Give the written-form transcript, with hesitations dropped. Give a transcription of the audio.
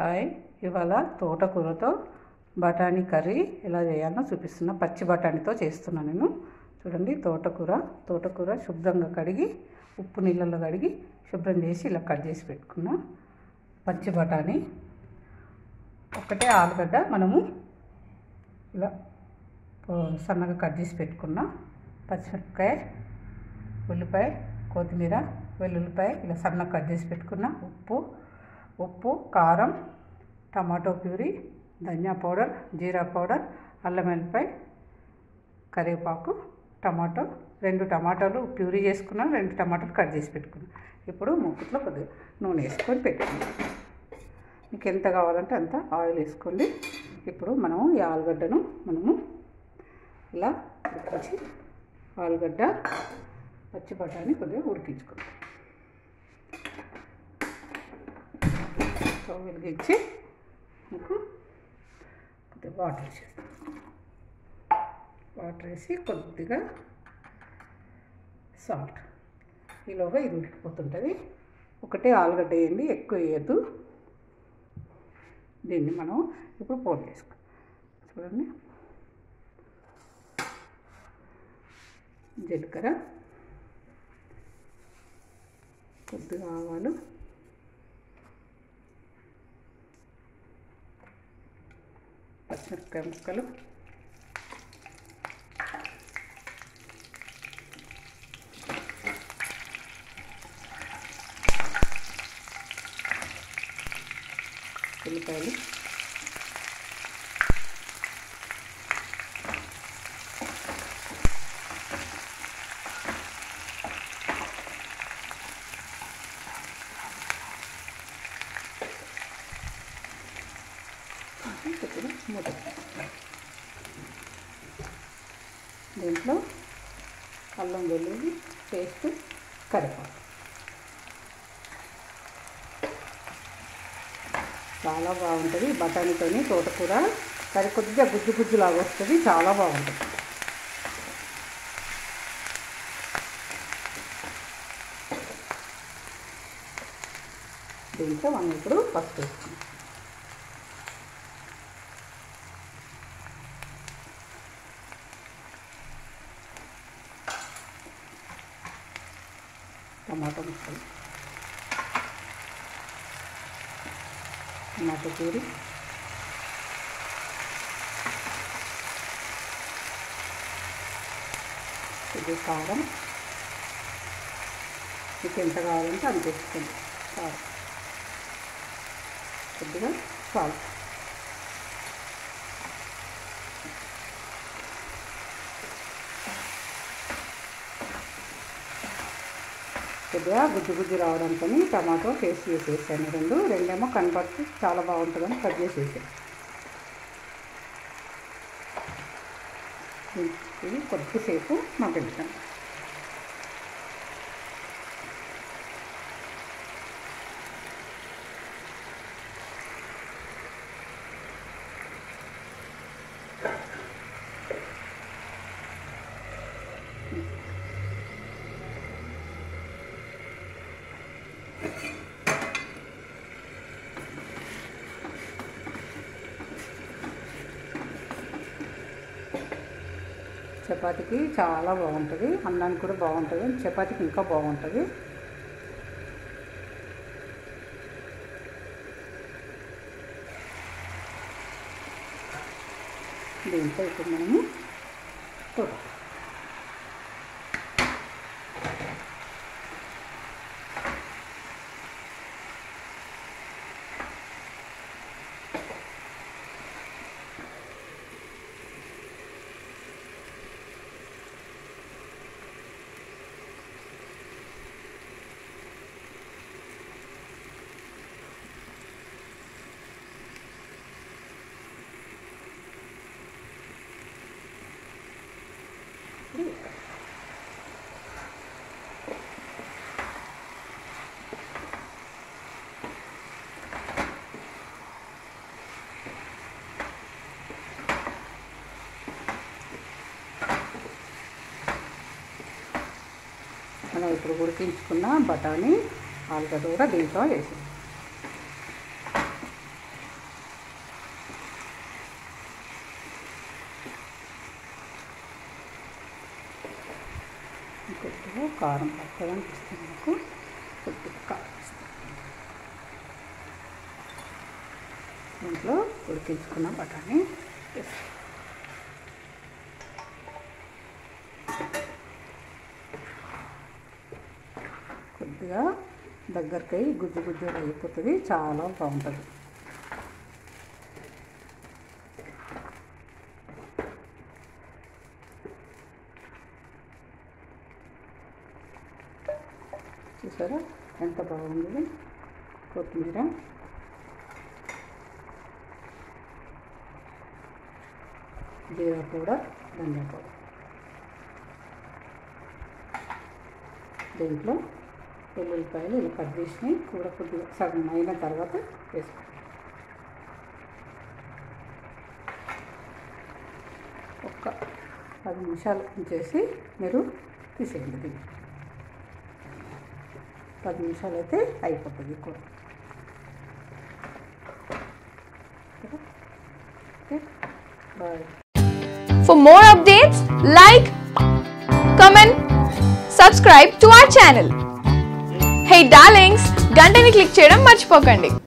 Hi, ఇవాళ తోటకూరతో బఠానీ curry ఎలా చేయాలో చూపిస్తున్నా. పచ్చి బఠానీతో చేస్తున్నాను నేను. చూడండి, తోటకూర శుభ్రంగా కడిగి ఉప్పు నీళ్ళలో కడిగి శుభ్రం చేసి ఇలా కట్ చేసి పెట్టుకున్నా. పచ్చి బఠానీ, ఒకటే ఆలుగడ్డ మనము ఇలా సన్నగా కట్ చేసి పెట్టుకున్నా. పచ్చిమిరపకాయ, ఉల్లిపాయ, కొత్తిమీర, వెల్లుల్లిపాయ ఇలా సన్నగా కట్ చేసి పెట్టుకున్నా. ఉప్పు, కారం, టమాటో ప్యూరీ, ధనియా పౌడర్, జీరా పౌడర్, అల్లం వెల్లిపాయ, కరివేపాకు, టమాటో, 2 టమాటాలు ప్యూరీ చేసుకున్నాను, 2 టమాటాలు కట్ చేసి పెట్టుకున్నాను. ఇప్పుడు మూకుట్లో కొద్దిగా నూనె వేసుకొని పెట్టుకున్నాను. మీకు ఎంత కావాలంటే అంత ఆయిల్ వేసుకోండి. ఇప్పుడు మనము ఈ ఆలుగడ్డను ఇలా ఉడికించి, ఆలుగడ్డ పచ్చి బఠానీ కొద్దిగా ఉడికించుకుంటాం. స్టవ్ వెలిగించి మీకు కొద్దిగా వాటర్ వేసేస్తాం. వాటర్ వేసి కొద్దిగా సాల్ట్, ఈలోగా ఇది ఉడికిపోతుంటుంది. ఒకటే ఆలుగడ్డ వేయండి, ఎక్కువ వేయద్దు. దీన్ని మనం ఇప్పుడు పోపు వేసుకో. చూడండి, జీలకర్ర, కొద్దిగా ఆవాలు, పచ్చిమిరపకాయ ముక్కలు, ఉల్లిపాయలు, మూత. దీంట్లో అల్లం వెల్లుల్లి పేస్ట్, కరివేపాకు. చాలా బాగుంటుంది బఠానీతోని తోటకూర కర్రీ. కొద్దిగా గుజ్జులాగా వస్తుంది, చాలా బాగుంటుంది. దీంట్లో మనం ఇప్పుడు పసుపు వేసుకుంటాం. టమాటో ముక్కలు, టమాటో ప్యూరీ, ఇది కారం. మీకు ఎంత కావాలంటే అంత వేసుకోండి. కారం, కొద్దిగా సాల్ట్, కొద్దిగా గుజ్జు రావడంతో టమాటో పేస్ట్ వేసేసాను. రెండేమో కనబడితే చాలా బాగుంటుందని కట్ చేసేసాను. ఇది కొద్దిసేపు మగ్గించాను. చపాతీకి చాలా బాగుంటుంది, అన్నానికి కూడా బాగుంటుంది, చపాతీకి ఇంకా బాగుంటుంది. దీంట్లో ఇప్పుడు మనము మనం ఇప్పుడు ఉడికించుకున్న బఠానీ ఆలుగడ్డ కూడా దీంట్లో వేసి కొద్దిగా కారం పక్కగా అనిపిస్తుంది నాకు, కొద్దిగా కారం దీంట్లో ఉడికించుకున్న బఠానీ కొద్దిగా దగ్గరకై గుజ్జు గుజ్జుగా అయిపోతుంది, చాలా బాగుంటుంది. చూసారా ఎంత బాగుంది. కొత్తిమీర, జీరా పౌడర్, ధనియా పౌడర్, దీంట్లో వెల్లుల్లిపాయలు ఇలా కట్ చేసి కూర కొద్దిగా సగం అయిన తర్వాత వేసుకోండి. ఒక 10 నిమిషాలు ఉంచేసి మీరు తీసేయండి. దీన్ని 10 నిమిషాలు అయితే అయిపోతుంది కూర. Okay, bye. For more updates, like, comment, subscribe to our channel. Hey darlings, గంటని click చేయడం మర్చిపోకండి.